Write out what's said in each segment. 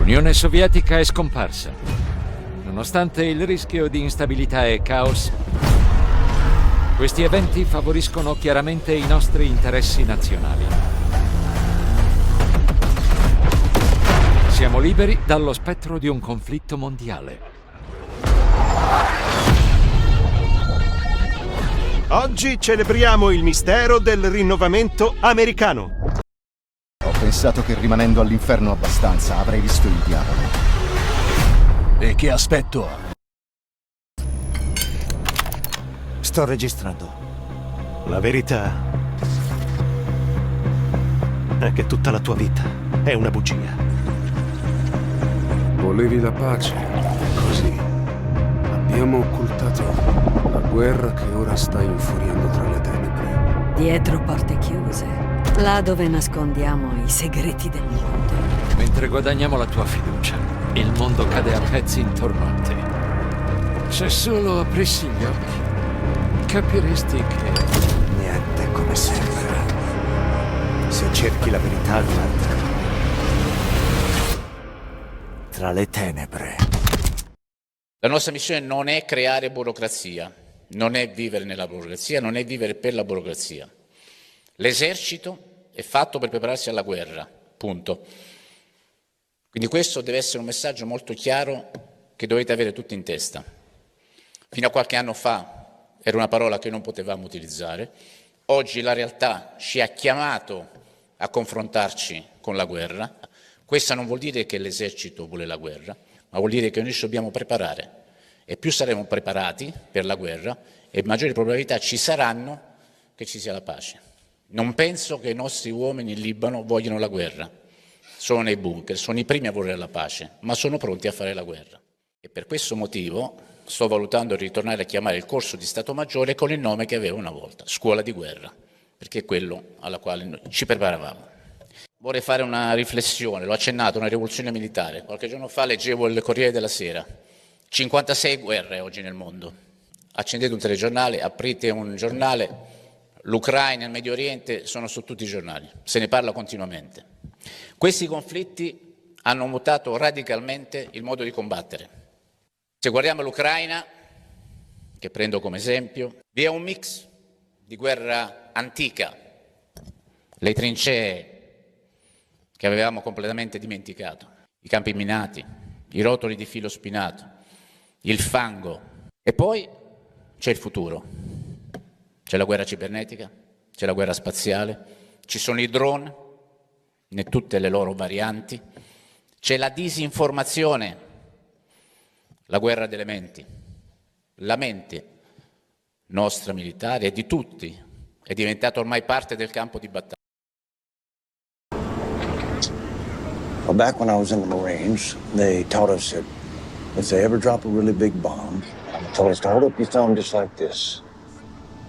L'Unione Sovietica è scomparsa. Nonostante il rischio di instabilità e caos, questi eventi favoriscono chiaramente i nostri interessi nazionali. Siamo liberi dallo spettro di un conflitto mondiale. Oggi celebriamo il mistero del rinnovamento americano. Ho pensato che rimanendo all'inferno abbastanza avrei visto il diavolo. E che aspetto ha? Sto registrando. La verità è che tutta la tua vita è una bugia. Volevi la pace, così abbiamo occultato la guerra che ora sta infuriando tra le tenebre. Dietro porte chiuse, là dove nascondiamo i segreti del mondo. Mentre guadagniamo la tua fiducia, il mondo cade a pezzi intorno a te. Se solo aprissi gli occhi, capiresti che... Niente come sembra. Se cerchi la verità, guarda. Tra le tenebre. La nostra missione non è creare burocrazia, non è vivere nella burocrazia, non è vivere per la burocrazia. L'esercito è fatto per prepararsi alla guerra, punto. Quindi questo deve essere un messaggio molto chiaro che dovete avere tutti in testa. Fino a qualche anno fa era una parola che non potevamo utilizzare, oggi la realtà ci ha chiamato a confrontarci con la guerra. Questo non vuol dire che l'esercito vuole la guerra, ma vuol dire che noi ci dobbiamo preparare. E più saremo preparati per la guerra, e maggiori probabilità ci saranno che ci sia la pace. Non penso che i nostri uomini in Libano vogliano la guerra. Sono nei bunker, sono i primi a volere la pace, ma sono pronti a fare la guerra. E per questo motivo sto valutando di ritornare a chiamare il corso di Stato Maggiore con il nome che aveva una volta, scuola di guerra, perché è quello alla quale noi ci preparavamo. Vorrei fare una riflessione, l'ho accennato, una rivoluzione militare. Qualche giorno fa leggevo il Corriere della Sera, 56 guerre oggi nel mondo. Accendete un telegiornale, aprite un giornale, l'Ucraina, il Medio Oriente sono su tutti i giornali, se ne parla continuamente. Questi conflitti hanno mutato radicalmente il modo di combattere. Se guardiamo l'Ucraina, che prendo come esempio, vi è un mix di guerra antica, le trincee che avevamo completamente dimenticato, i campi minati, i rotoli di filo spinato, il fango. E poi c'è il futuro, c'è la guerra cibernetica, c'è la guerra spaziale, ci sono i drone, in tutte le loro varianti, c'è la disinformazione, la guerra delle menti. La mente nostra militare e di tutti è diventata ormai parte del campo di battaglia. Well, back when I was in the Marines, they taught us that if they ever drop a really big bomb, they told us to hold up your thumb just like this.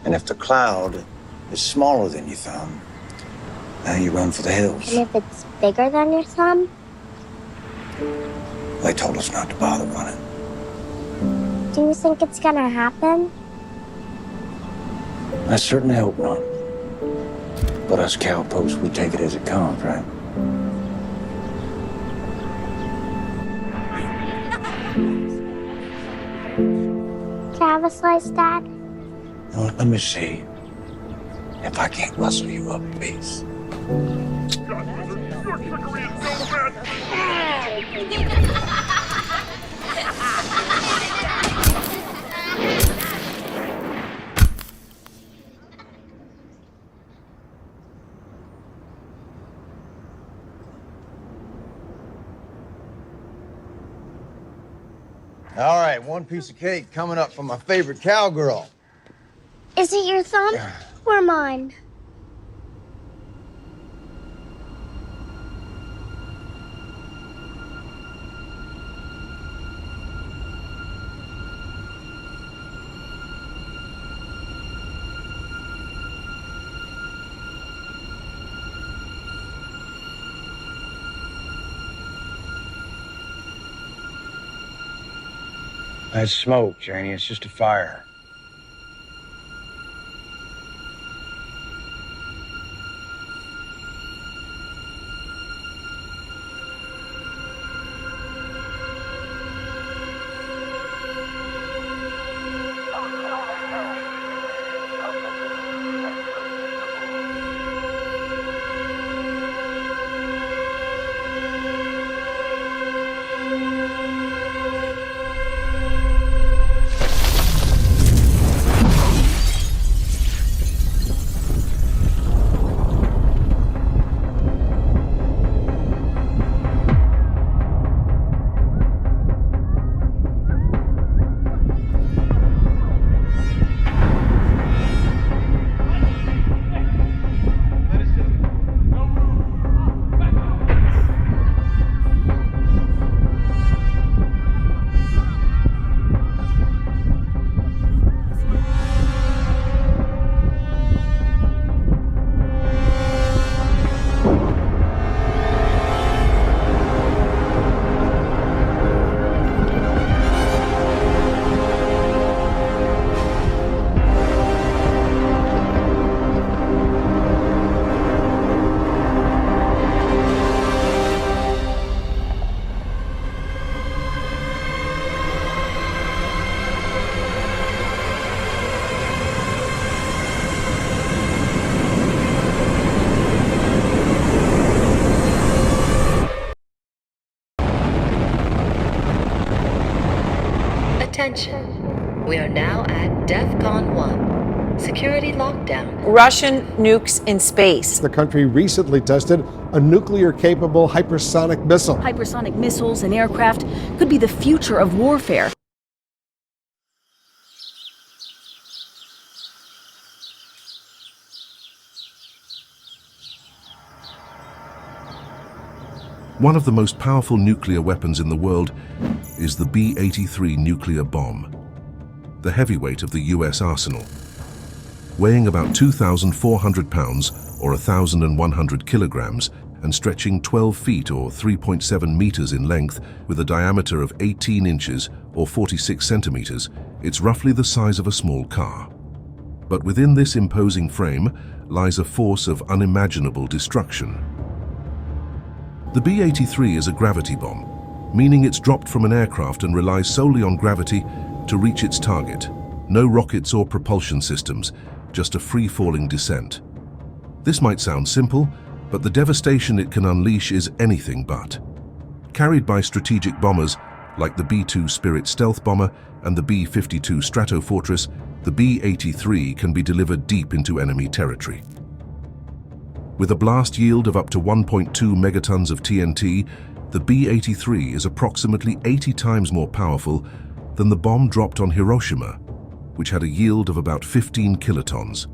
And if the cloud is smaller than your thumb, you run for the hills. And if it's bigger than your thumb? They told us not to bother running. Do you think it's gonna happen? I certainly hope not. But us cowposts, we take it as it comes, right? Can I have a slice, Dad? Well, let me see if I can't rustle you up a piece. All right, one piece of cake coming up from my favorite cowgirl. Is it your thumb or mine? That's smoke, Janie. It's just a fire. Attention. We are now at DEFCON 1. Security lockdown. Russian nukes in space. The country recently tested a nuclear-capable hypersonic missile. Hypersonic missiles and aircraft could be the future of warfare. One of the most powerful nuclear weapons in the world is the B-83 nuclear bomb, the heavyweight of the US arsenal. Weighing about 2,400 pounds or 1,100 kilograms and stretching 12 feet or 3.7 meters in length with a diameter of 18 inches or 46 centimeters, it's roughly the size of a small car. But within this imposing frame lies a force of unimaginable destruction. The B-83 is a gravity bomb, meaning it's dropped from an aircraft and relies solely on gravity to reach its target. No rockets or propulsion systems, just a free-falling descent. This might sound simple, but the devastation it can unleash is anything but. Carried by strategic bombers like the B-2 Spirit stealth bomber and the B-52 Strato Fortress, the B-83 can be delivered deep into enemy territory. With a blast yield of up to 1.2 megatons of TNT, the B-83 is approximately 80 times more powerful than the bomb dropped on Hiroshima, which had a yield of about 15 kilotons.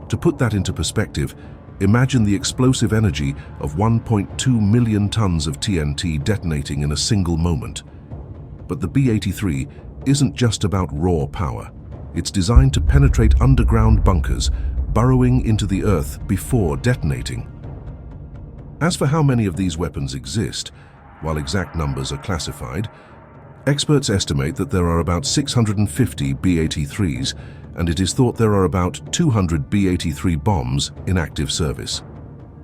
To put that into perspective, imagine the explosive energy of 1.2 million tons of TNT detonating in a single moment. But the B-83 isn't just about raw power. It's designed to penetrate underground bunkers, burrowing into the earth before detonating. As for how many of these weapons exist, while exact numbers are classified, experts estimate that there are about 650 B-83s, and it is thought there are about 200 B-83 bombs in active service.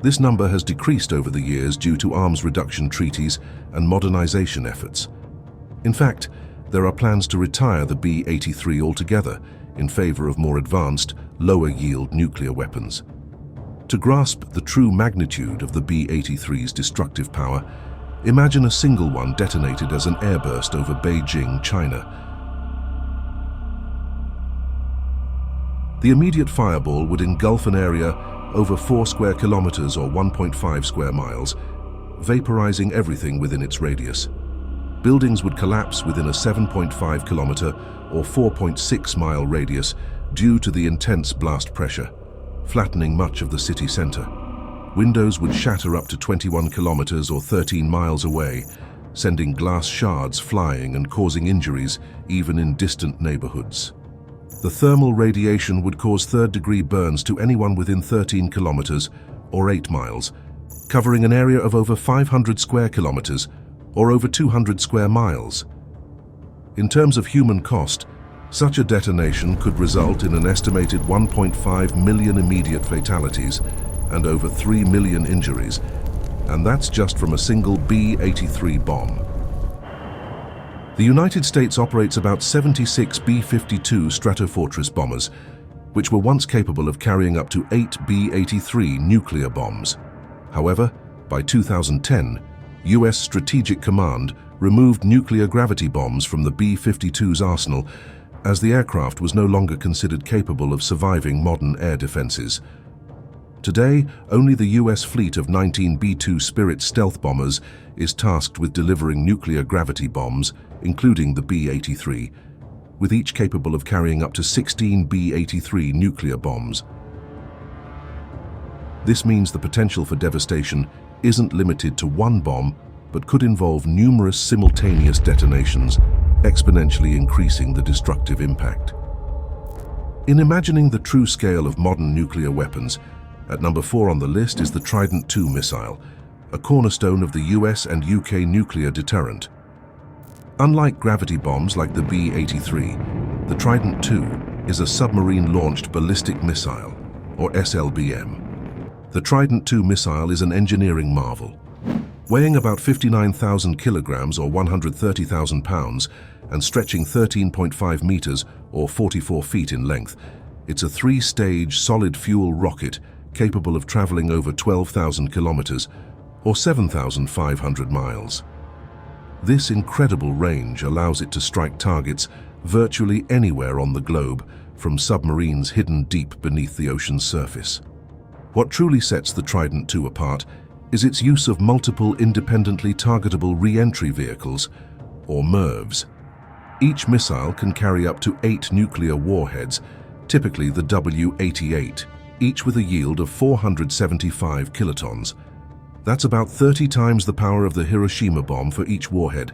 This number has decreased over the years due to arms reduction treaties and modernization efforts. In fact, there are plans to retire the B-83 altogether in favor of more advanced, lower-yield nuclear weapons. To grasp the true magnitude of the B-83's destructive power, imagine a single one detonated as an airburst over Beijing, China. The immediate fireball would engulf an area over 4 square kilometers or 1.5 square miles, vaporizing everything within its radius. Buildings would collapse within a 7.5 kilometer or 4.6 mile radius due to the intense blast pressure, flattening much of the city center. Windows would shatter up to 21 kilometers or 13 miles away, sending glass shards flying and causing injuries even in distant neighborhoods. The thermal radiation would cause third-degree burns to anyone within 13 kilometers or 8 miles, covering an area of over 500 square kilometers or over 200 square miles. In terms of human cost, such a detonation could result in an estimated 1.5 million immediate fatalities and over 3 million injuries, and that's just from a single B-83 bomb. The United States operates about 76 B-52 Strato Fortress bombers, which were once capable of carrying up to 8 B-83 nuclear bombs. However, by 2010, US Strategic Command removed nuclear gravity bombs from the B-52's arsenal as the aircraft was no longer considered capable of surviving modern air defenses. Today, only the US fleet of 19 B-2 Spirit stealth bombers is tasked with delivering nuclear gravity bombs, including the B-83, with each capable of carrying up to 16 B-83 nuclear bombs. This means the potential for devastation isn't limited to one bomb, but could involve numerous simultaneous detonations, exponentially increasing the destructive impact. In imagining the true scale of modern nuclear weapons, at number 4 on the list is the Trident II missile, a cornerstone of the US and UK nuclear deterrent. Unlike gravity bombs like the B-83, the Trident II is a submarine-launched ballistic missile, or SLBM. The Trident II missile is an engineering marvel. Weighing about 59,000 kilograms or 130,000 pounds and stretching 13.5 meters or 44 feet in length, it's a 3-stage solid-fuel rocket capable of traveling over 12,000 kilometers or 7,500 miles. This incredible range allows it to strike targets virtually anywhere on the globe, from submarines hidden deep beneath the ocean's surface. What truly sets the Trident II apart is its use of multiple independently targetable re-entry vehicles, or MIRVs. Each missile can carry up to 8 nuclear warheads, typically the W-88, each with a yield of 475 kilotons. That's about 30 times the power of the Hiroshima bomb for each warhead.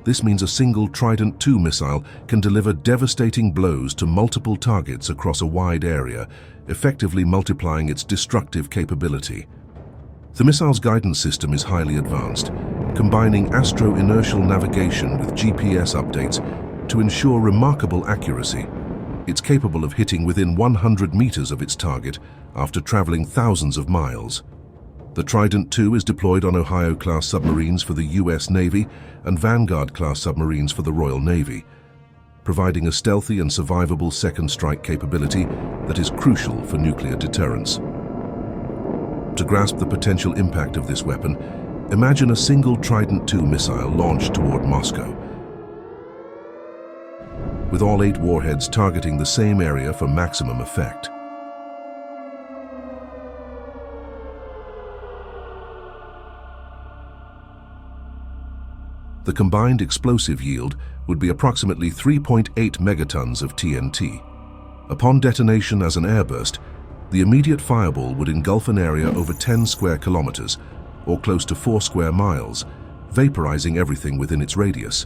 This means a single Trident II missile can deliver devastating blows to multiple targets across a wide area, effectively multiplying its destructive capability. The missile's guidance system is highly advanced, combining astro-inertial navigation with GPS updates to ensure remarkable accuracy. It's capable of hitting within 100 meters of its target after traveling thousands of miles. The Trident II is deployed on Ohio-class submarines for the U.S. Navy and Vanguard-class submarines for the Royal Navy, providing a stealthy and survivable second strike capability that is crucial for nuclear deterrence. To grasp the potential impact of this weapon, imagine a single Trident II missile launched toward Moscow, with all 8 warheads targeting the same area for maximum effect. The combined explosive yield would be approximately 3.8 megatons of TNT. Upon detonation as an airburst, the immediate fireball would engulf an area over 10 square kilometers, or close to 4 square miles, vaporizing everything within its radius.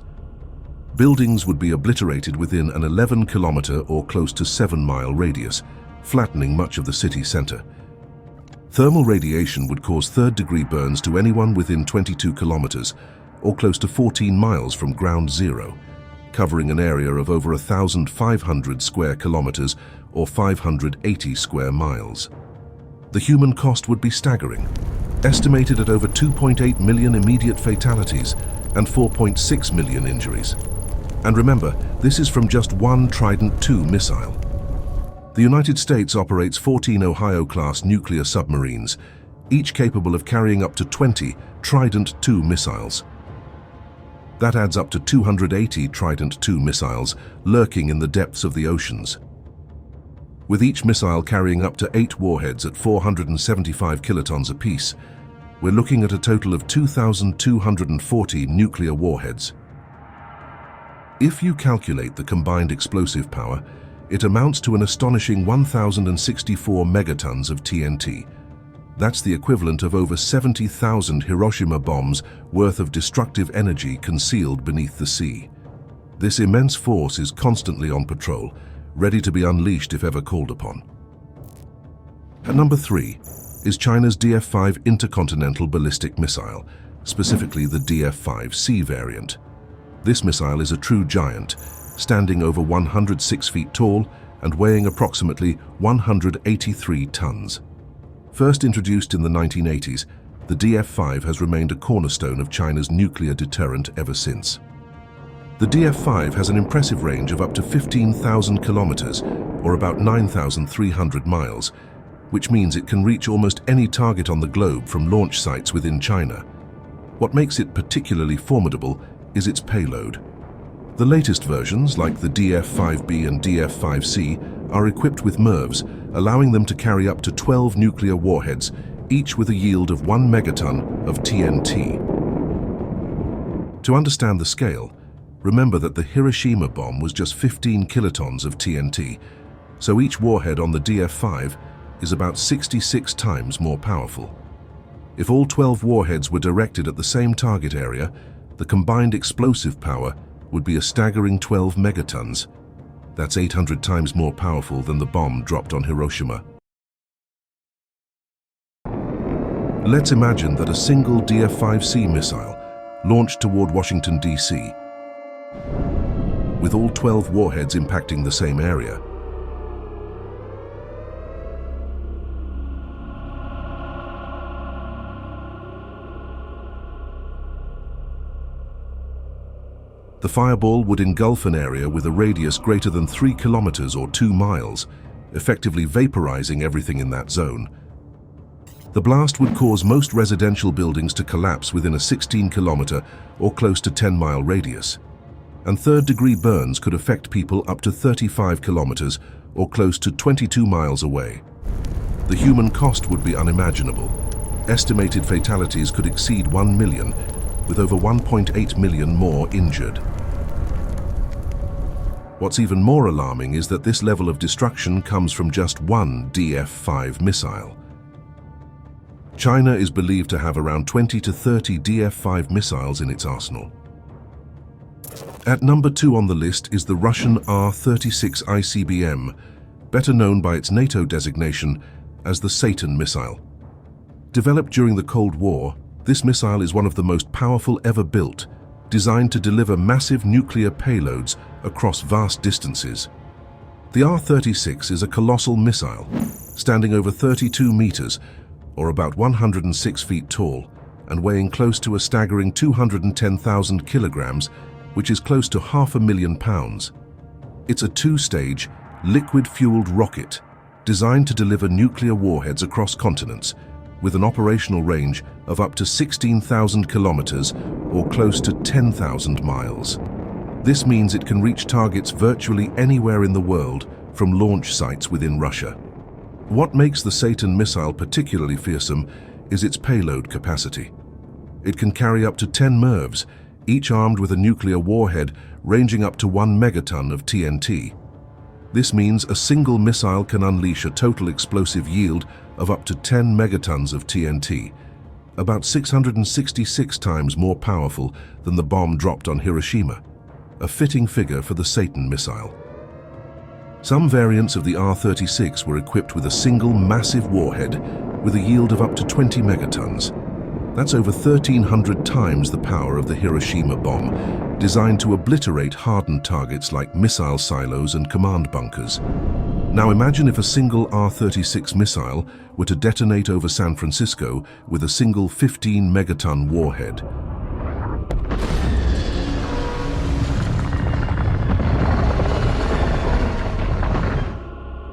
Buildings would be obliterated within an 11-kilometer or close to 7-mile radius, flattening much of the city center. Thermal radiation would cause third-degree burns to anyone within 22 kilometers, or close to 14 miles from ground zero, covering an area of over 1,500 square kilometers or 580 square miles. The human cost would be staggering, estimated at over 2.8 million immediate fatalities and 4.6 million injuries. And remember, this is from just one Trident II missile. The United States operates 14 Ohio-class nuclear submarines, each capable of carrying up to 20 Trident II missiles. That adds up to 280 Trident II missiles lurking in the depths of the oceans. With each missile carrying up to 8 warheads at 475 kilotons apiece, we're looking at a total of 2,240 nuclear warheads. If you calculate the combined explosive power, it amounts to an astonishing 1,064 megatons of TNT. That's the equivalent of over 70,000 Hiroshima bombs worth of destructive energy concealed beneath the sea. This immense force is constantly on patrol, ready to be unleashed if ever called upon. At number 3 is China's DF-5 intercontinental ballistic missile, specifically the DF-5C variant. This missile is a true giant, standing over 106 feet tall and weighing approximately 183 tons. First introduced in the 1980s, the DF-5 has remained a cornerstone of China's nuclear deterrent ever since. The DF-5 has an impressive range of up to 15,000 kilometers, or about 9,300 miles, which means it can reach almost any target on the globe from launch sites within China. What makes it particularly formidable is its payload. The latest versions, like the DF-5B and DF-5C, are equipped with MIRVs, allowing them to carry up to 12 nuclear warheads, each with a yield of 1 megaton of TNT. To understand the scale, remember that the Hiroshima bomb was just 15 kilotons of TNT, so each warhead on the DF-5 is about 66 times more powerful. If all 12 warheads were directed at the same target area, the combined explosive power would be a staggering 12 megatons. That's 800 times more powerful than the bomb dropped on Hiroshima. Let's imagine that a single DF-5C missile launched toward Washington, D.C., with all 12 warheads impacting the same area. The fireball would engulf an area with a radius greater than 3 kilometers or 2 miles, effectively vaporizing everything in that zone. The blast would cause most residential buildings to collapse within a 16-kilometer or close to 10-mile radius. And third-degree burns could affect people up to 35 kilometers or close to 22 miles away. The human cost would be unimaginable. Estimated fatalities could exceed 1 million, with over 1.8 million more injured. What's even more alarming is that this level of destruction comes from just one DF-5 missile. China is believed to have around 20 to 30 DF-5 missiles in its arsenal. At number 2 on the list is the Russian R-36 ICBM, better known by its NATO designation as the Satan missile. Developed during the Cold War, this missile is one of the most powerful ever built, designed to deliver massive nuclear payloads across vast distances. The R-36 is a colossal missile, standing over 32 meters, or about 106 feet tall, and weighing close to a staggering 210,000 kilograms, which is close to 500,000 pounds. It's a two-stage, liquid-fueled rocket designed to deliver nuclear warheads across continents, with an operational range of up to 16,000 kilometers or close to 10,000 miles. This means it can reach targets virtually anywhere in the world from launch sites within Russia. What makes the Satan missile particularly fearsome is its payload capacity. It can carry up to 10 MIRVs, each armed with a nuclear warhead ranging up to 1 megaton of TNT. This means a single missile can unleash a total explosive yield of up to 10 megatons of TNT, about 666 times more powerful than the bomb dropped on Hiroshima, a fitting figure for the Satan missile. Some variants of the R-36 were equipped with a single massive warhead with a yield of up to 20 megatons. That's over 1,300 times the power of the Hiroshima bomb, designed to obliterate hardened targets like missile silos and command bunkers. Now imagine if a single R-36 missile were to detonate over San Francisco with a single 15 megaton warhead.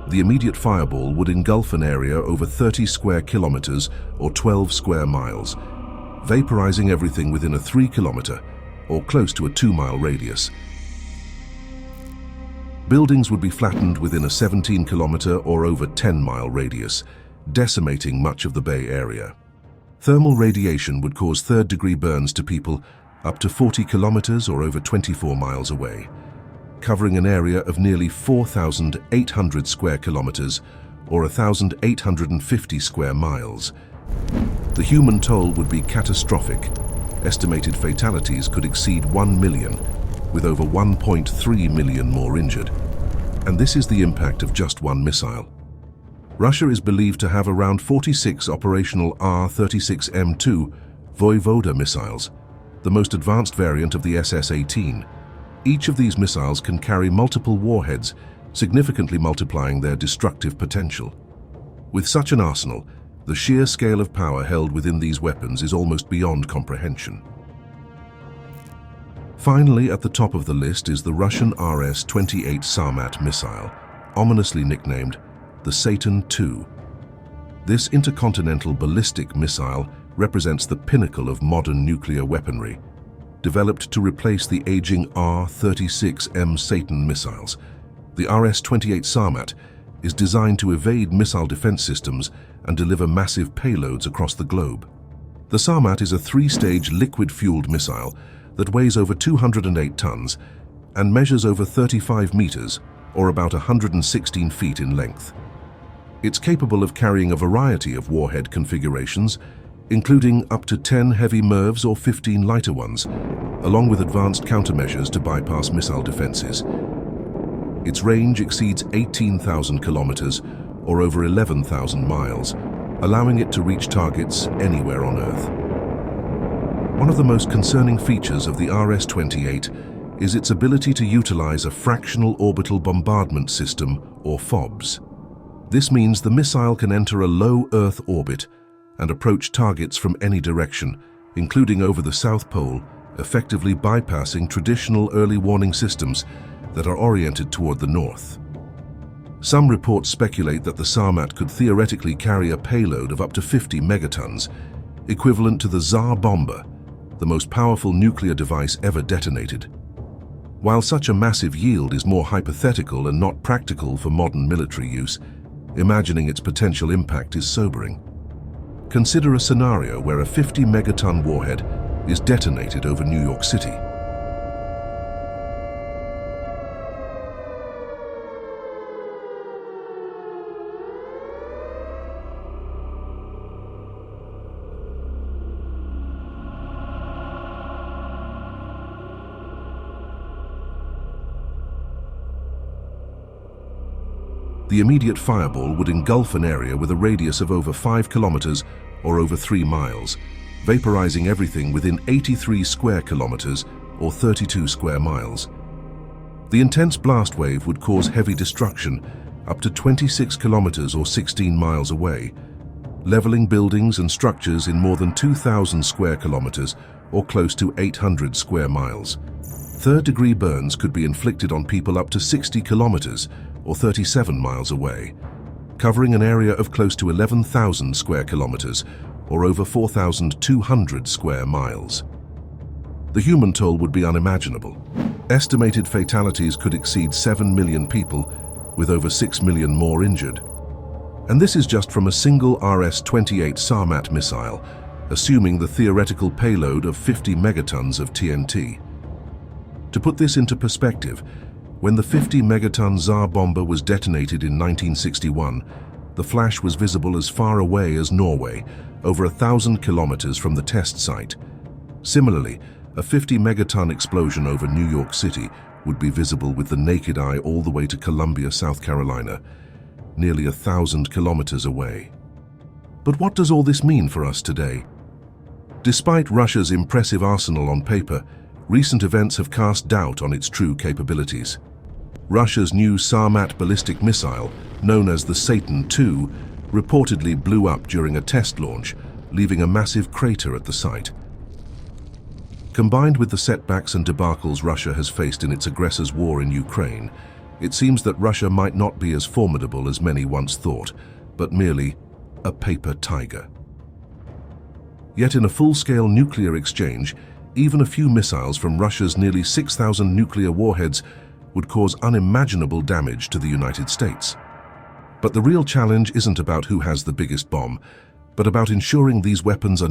The immediate fireball would engulf an area over 30 square kilometers or 12 square miles, vaporizing everything within a 3-kilometer or close to a 2-mile radius. Buildings would be flattened within a 17-kilometer or over 10-mile radius, decimating much of the Bay Area. Thermal radiation would cause third-degree burns to people up to 40 kilometers or over 24 miles away, covering an area of nearly 4,800 square kilometers or 1,850 square miles. The human toll would be catastrophic. Estimated fatalities could exceed 1 million, with over 1.3 million more injured. And this is the impact of just one missile. Russia is believed to have around 46 operational R-36M2 Voyvoda missiles, the most advanced variant of the SS-18. Each of these missiles can carry multiple warheads, significantly multiplying their destructive potential. With such an arsenal, the sheer scale of power held within these weapons is almost beyond comprehension. Finally, at the top of the list is the Russian RS-28 Sarmat missile, ominously nicknamed the Satan II. This intercontinental ballistic missile represents the pinnacle of modern nuclear weaponry, developed to replace the aging R-36M Satan missiles. The RS-28 Sarmat is designed to evade missile defense systems and deliver massive payloads across the globe. The Sarmat is a 3-stage liquid-fueled missile that weighs over 208 tons and measures over 35 meters, or about 116 feet in length. It's capable of carrying a variety of warhead configurations, including up to 10 heavy MIRVs or 15 lighter ones, along with advanced countermeasures to bypass missile defenses. Its range exceeds 18,000 kilometers, or over 11,000 miles, allowing it to reach targets anywhere on Earth. One of the most concerning features of the RS-28 is its ability to utilize a fractional orbital bombardment system, or FOBS. This means the missile can enter a low Earth orbit and approach targets from any direction, including over the South Pole, effectively bypassing traditional early warning systems that are oriented toward the north. Some reports speculate that the Sarmat could theoretically carry a payload of up to 50 megatons, equivalent to the Tsar bomber, the most powerful nuclear device ever detonated. While such a massive yield is more hypothetical and not practical for modern military use, imagining its potential impact is sobering. Consider a scenario where a 50 megaton warhead is detonated over New York City. The immediate fireball would engulf an area with a radius of over 5 kilometers or over 3 miles, vaporizing everything within 83 square kilometers or 32 square miles. The intense blast wave would cause heavy destruction up to 26 kilometers or 16 miles away, leveling buildings and structures in more than 2,000 square kilometers or close to 800 square miles. Third-degree burns could be inflicted on people up to 60 kilometers or 37 miles away, covering an area of close to 11,000 square kilometers or over 4,200 square miles. The human toll would be unimaginable. Estimated fatalities could exceed 7 million people, with over 6 million more injured. And this is just from a single RS-28 Sarmat missile, assuming the theoretical payload of 50 megatons of TNT. To put this into perspective, when the 50 megaton Tsar bomber was detonated in 1961, the flash was visible as far away as Norway, over 1,000 kilometers from the test site. Similarly, a 50 megaton explosion over New York City would be visible with the naked eye all the way to Columbia, South Carolina, nearly 1,000 kilometers away. But what does all this mean for us today? Despite Russia's impressive arsenal on paper, recent events have cast doubt on its true capabilities. Russia's new Sarmat ballistic missile, known as the Satan II, reportedly blew up during a test launch, leaving a massive crater at the site. Combined with the setbacks and debacles Russia has faced in its aggressor's war in Ukraine, it seems that Russia might not be as formidable as many once thought, but merely a paper tiger. Yet in a full-scale nuclear exchange, even a few missiles from Russia's nearly 6,000 nuclear warheads would cause unimaginable damage to the United States. But the real challenge isn't about who has the biggest bomb, but about ensuring these weapons are